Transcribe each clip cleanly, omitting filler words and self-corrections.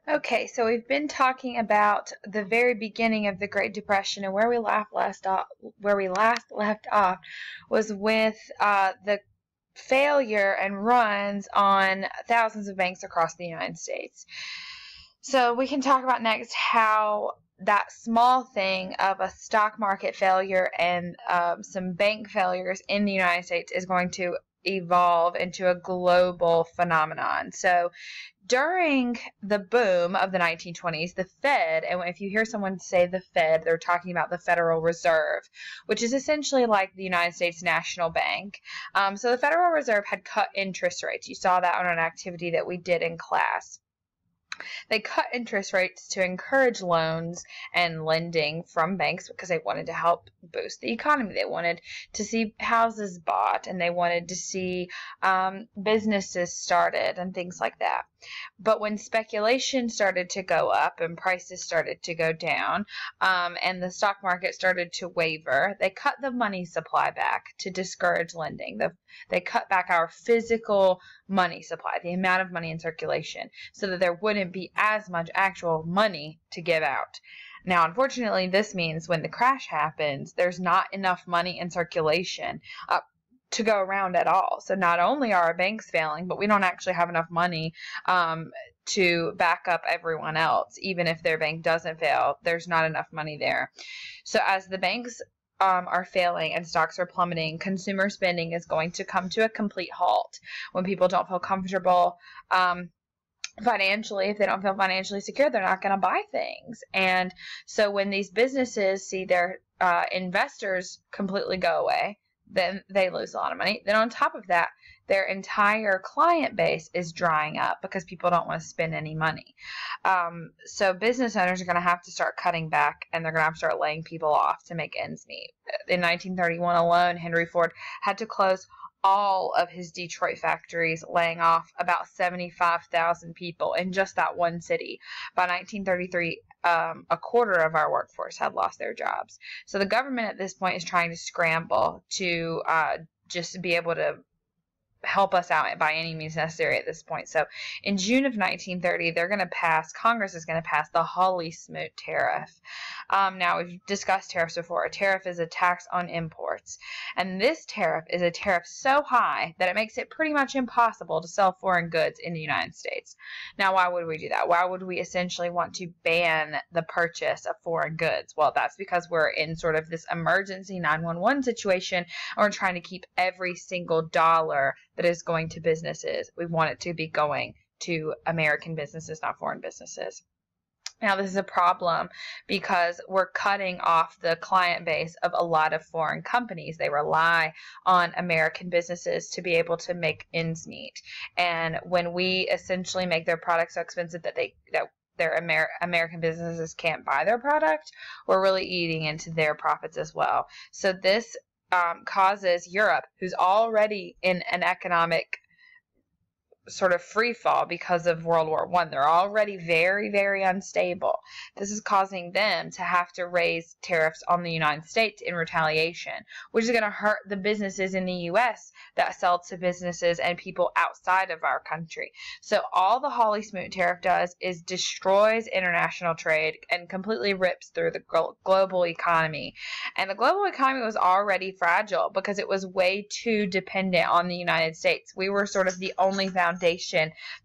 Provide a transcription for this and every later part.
Okay, so we've been talking about the very beginning of the Great Depression, and where we last left off was with the failure and runs on thousands of banks across the United States. So we can talk about next how that small thing of a stock market failure and some bank failures in the United States is going to evolve into a global phenomenon. So during the boom of the 1920s, the Fed, and if you hear someone say the Fed, they're talking about the Federal Reserve, which is essentially like the United States National Bank. So the Federal Reserve had cut interest rates. You saw that on an activity that we did in class. They cut interest rates to encourage loans and lending from banks because they wanted to help boost the economy. They wanted to see houses bought, and they wanted to see businesses started and things like that. But when speculation started to go up and prices started to go down, and the stock market started to waver, they cut the money supply back to discourage lending. They cut back our physical money supply, the amount of money in circulation, so that there wouldn't be as much actual money to give out. Now, unfortunately, this means when the crash happens, there's not enough money in circulation to go around at all. So not only are our banks failing, but we don't actually have enough money to back up everyone else. Even if their bank doesn't fail, there's not enough money there. So as the banks are failing and stocks are plummeting, consumer spending is going to come to a complete halt. When people don't feel comfortable financially, if they don't feel financially secure, they're not going to buy things. And so when these businesses see their investors completely go away, then they lose a lot of money. Then on top of that, their entire client base is drying up because people don't want to spend any money. So business owners are going to have to start cutting back, and they're going to have to start laying people off to make ends meet. In 1931 alone, Henry Ford had to close all of his Detroit factories, laying off about 75,000 people in just that one city. By 1933, a quarter of our workforce had lost their jobs. So the government at this point is trying to scramble to just be able to help us out by any means necessary at this point. So in June of 1930, Congress is going to pass the Holly Smoot tariff. Now, we've discussed tariffs before. A tariff is a tax on imports. And this tariff is a tariff so high that it makes it pretty much impossible to sell foreign goods in the United States. Now, why would we do that? Why would we essentially want to ban the purchase of foreign goods? Well, that's because we're in sort of this emergency 911 situation, and we're trying to keep every single dollar that is going to businesses. We want it to be going to American businesses, not foreign businesses. Now, this is a problem because we're cutting off the client base of a lot of foreign companies. They rely on American businesses to be able to make ends meet. And when we essentially make their products so expensive that their American businesses can't buy their product, we're really eating into their profits as well. So this causes Europe, who's already in an economic sort of free fall because of World War I. They're already very, very unstable. This is causing them to have to raise tariffs on the United States in retaliation, which is going to hurt the businesses in the U.S. that sell to businesses and people outside of our country. So all the Holly Smoot tariff does is destroys international trade and completely rips through the global economy. And the global economy was already fragile because it was way too dependent on the United States. We were sort of the only foundation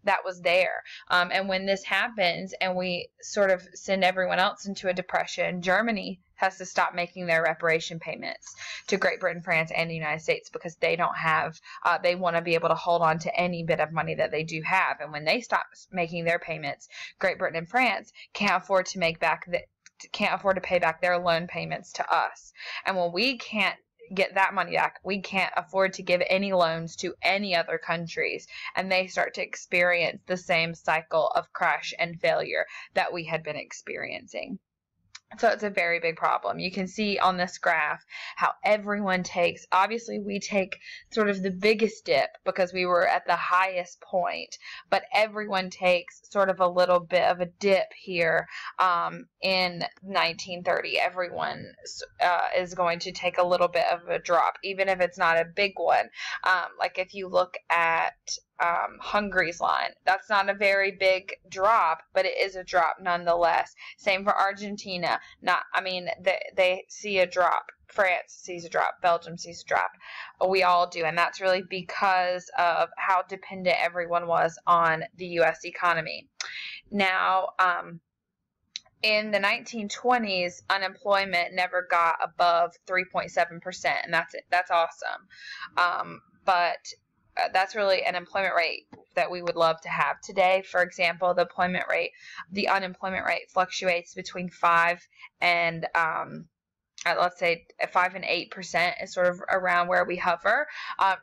that was there. And when this happens and we sort of send everyone else into a depression, Germany has to stop making their reparation payments to Great Britain, France, and the United States because they don't have, they want to be able to hold on to any bit of money that they do have. And when they stop making their payments, Great Britain and France can't afford to pay back their loan payments to us. And when we can't get that money back, we can't afford to give any loans to any other countries, and they start to experience the same cycle of crash and failure that we had been experiencing. So it's a very big problem. You can see on this graph how everyone takes, obviously we take sort of the biggest dip because we were at the highest point, but everyone takes sort of a little bit of a dip here in 1930. Everyone is going to take a little bit of a drop, even if it's not a big one. Like if you look at Hungary's line. That's not a very big drop, but it is a drop nonetheless. Same for Argentina. They see a drop. France sees a drop. Belgium sees a drop. We all do, and that's really because of how dependent everyone was on the U.S. economy. Now, in the 1920s, unemployment never got above 3.7%, and that's awesome. But that's really an employment rate that we would love to have today. For example, the unemployment rate fluctuates between 5 and let's say 5 and 8% is sort of around where we hover.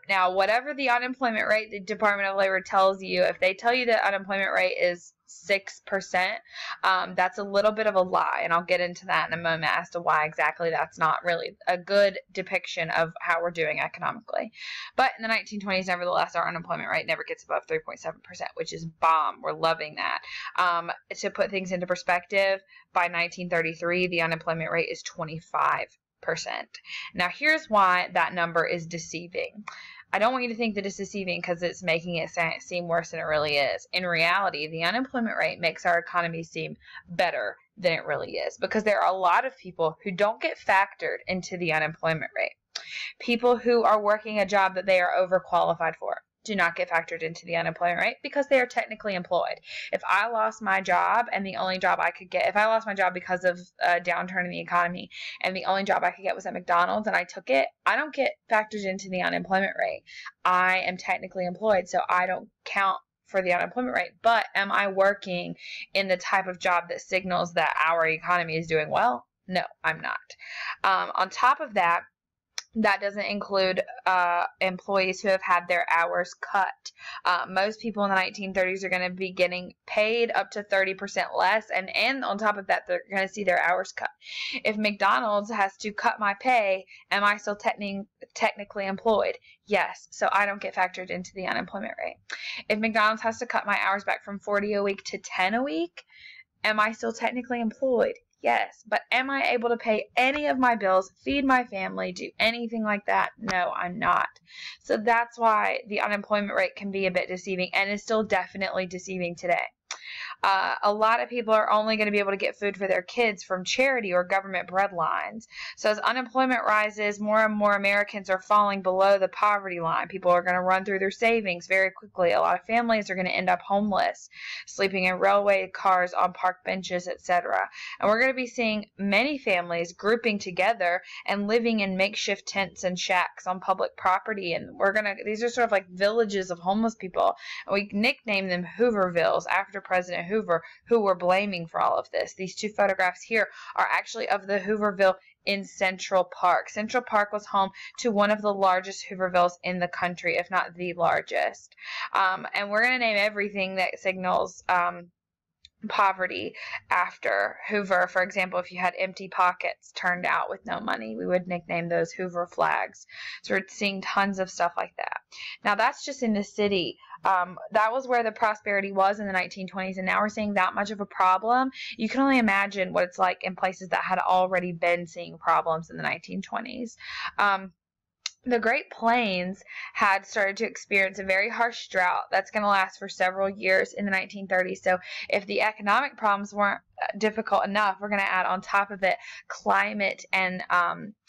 Now, whatever the unemployment rate, the Department of Labor tells you, if they tell you the unemployment rate is 6%, that's a little bit of a lie, and I'll get into that in a moment as to why exactly that's not really a good depiction of how we're doing economically. But in the 1920s, nevertheless, our unemployment rate never gets above 3.7%, which is bomb. We're loving that. To put things into perspective, by 1933, the unemployment rate is 25%. Now, here's why that number is deceiving. I don't want you to think that it's deceiving because it's making it seem worse than it really is. In reality, the unemployment rate makes our economy seem better than it really is, because there are a lot of people who don't get factored into the unemployment rate. People who are working a job that they are overqualified for do not get factored into the unemployment rate because they are technically employed. If I lost my job and the only job I could get, if I lost my job because of a downturn in the economy and the only job I could get was at McDonald's and I took it, I don't get factored into the unemployment rate. I am technically employed, so I don't count for the unemployment rate. But am I working in the type of job that signals that our economy is doing well? No, I'm not. On top of that, that doesn't include employees who have had their hours cut. Most people in the 1930s are going to be getting paid up to 30% less, and on top of that, they're going to see their hours cut. If McDonald's has to cut my pay, am I still technically employed? Yes, so I don't get factored into the unemployment rate. If McDonald's has to cut my hours back from 40 a week to 10 a week, am I still technically employed? Yes, but am I able to pay any of my bills, feed my family, do anything like that? No, I'm not. So that's why the unemployment rate can be a bit deceiving, and is still definitely deceiving today. A lot of people are only going to be able to get food for their kids from charity or government bread lines. So as unemployment rises, more and more Americans are falling below the poverty line. People are going to run through their savings very quickly. A lot of families are going to end up homeless, sleeping in railway cars, on park benches, etc. And we're going to be seeing many families grouping together and living in makeshift tents and shacks on public property. And these are sort of like villages of homeless people. And we nickname them Hoovervilles after President Hoover, who we're blaming for all of this. These two photographs here are actually of the Hooverville in Central Park. Central Park was home to one of the largest Hoovervilles in the country, if not the largest. And we're going to name everything that signals poverty after Hoover. For example, if you had empty pockets turned out with no money, we would nickname those Hoover flags. So we're seeing tons of stuff like that. Now that's just in the city. That was where the prosperity was in the 1920s, and now we're seeing that much of a problem. You can only imagine what it's like in places that had already been seeing problems in the 1920s. The Great Plains had started to experience a very harsh drought that's going to last for several years in the 1930s. So if the economic problems weren't difficult enough, we're going to add on top of it climate and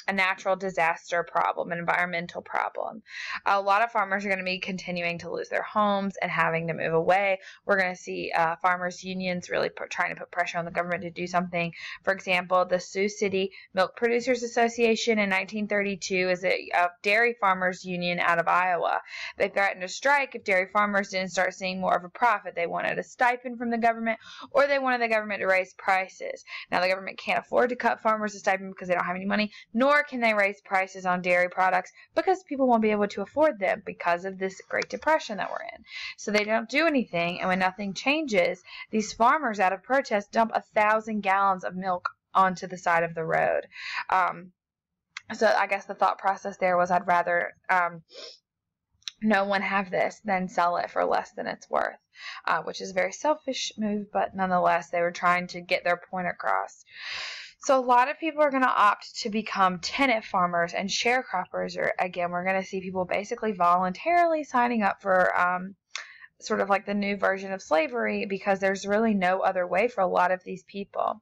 a natural disaster problem, an environmental problem. A lot of farmers are going to be continuing to lose their homes and having to move away. We're going to see farmers' unions really trying to put pressure on the government to do something. For example, the Sioux City Milk Producers Association in 1932 is a dairy farmers union out of Iowa. They threatened to strike if dairy farmers didn't start seeing more of a profit. They wanted a stipend from the government, or they wanted the government to raise prices. Now, the government can't afford to cut farmers a stipend because they don't have any money, nor can they raise prices on dairy products because people won't be able to afford them because of this Great Depression that we're in. So they don't do anything, and when nothing changes, these farmers out of protest dump 1,000 gallons of milk onto the side of the road. So I guess the thought process there was I'd rather no one have this than sell it for less than it's worth, which is a very selfish move, but nonetheless, they were trying to get their point across. So a lot of people are going to opt to become tenant farmers and sharecroppers, or again, we're going to see people basically voluntarily signing up for sort of like the new version of slavery because there's really no other way for a lot of these people.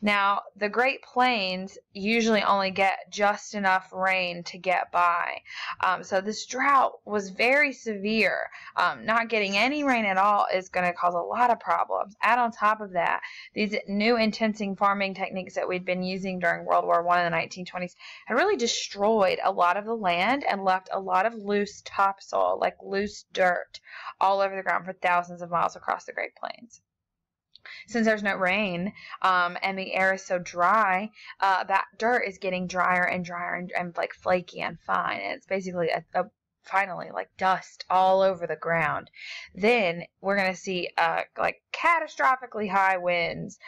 Now, the Great Plains usually only get just enough rain to get by. So this drought was very severe. Not getting any rain at all is going to cause a lot of problems. Add on top of that, these new intensive farming techniques that we'd been using during World War I in the 1920s had really destroyed a lot of the land and left a lot of loose topsoil, like loose dirt, all over the ground for thousands of miles across the Great Plains. Since there's no rain and the air is so dry, that dirt is getting drier and drier and like flaky and fine. And it's basically finally like dust all over the ground. Then we're going to see like catastrophically high winds,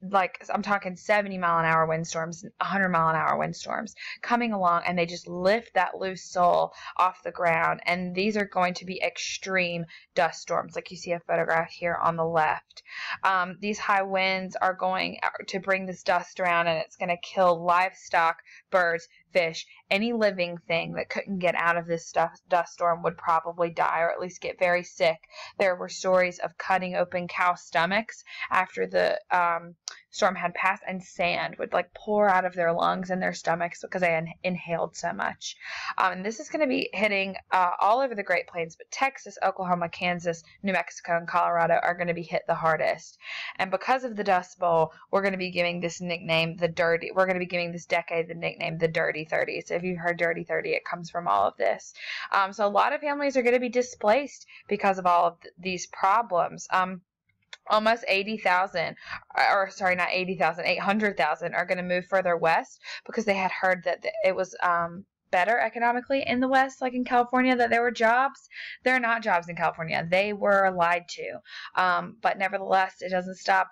like I'm talking 70-mile-an-hour windstorms, 100-mile-an-hour windstorms coming along, and they just lift that loose soil off the ground. And these are going to be extreme dust storms, like you see a photograph here on the left. These high winds are going to bring this dust around, and it's going to kill livestock, birds, fish, any living thing that couldn't get out of this dust storm would probably die or at least get very sick. There were stories of cutting open cow stomachs after the storm had passed, and sand would like pour out of their lungs and their stomachs because they had inhaled so much. And this is going to be hitting all over the Great Plains, but Texas, Oklahoma, Kansas, New Mexico, and Colorado are going to be hit the hardest. And because of the Dust Bowl, we're going to be giving this nickname we're going to be giving this decade the nickname the Dirty 30s. So if you've heard Dirty 30, it comes from all of this. So a lot of families are going to be displaced because of all of these problems. Almost 80,000, or sorry, not 80,000, 800,000 are going to move further west because they had heard that it was better economically in the West, like in California, that there were jobs. There are not jobs in California. They were lied to. But nevertheless, it doesn't stop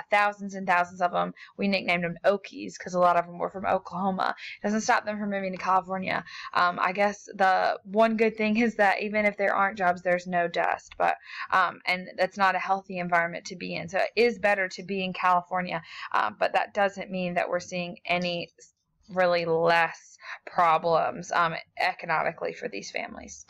thousands and thousands of them. We nicknamed them Okies because a lot of them were from Oklahoma. It doesn't stop them from moving to California. I guess the one good thing is that even if there aren't jobs, there's no dust. But and that's not a healthy environment to be in. So it is better to be in California. But that doesn't mean that we're seeing any really less problems economically for these families.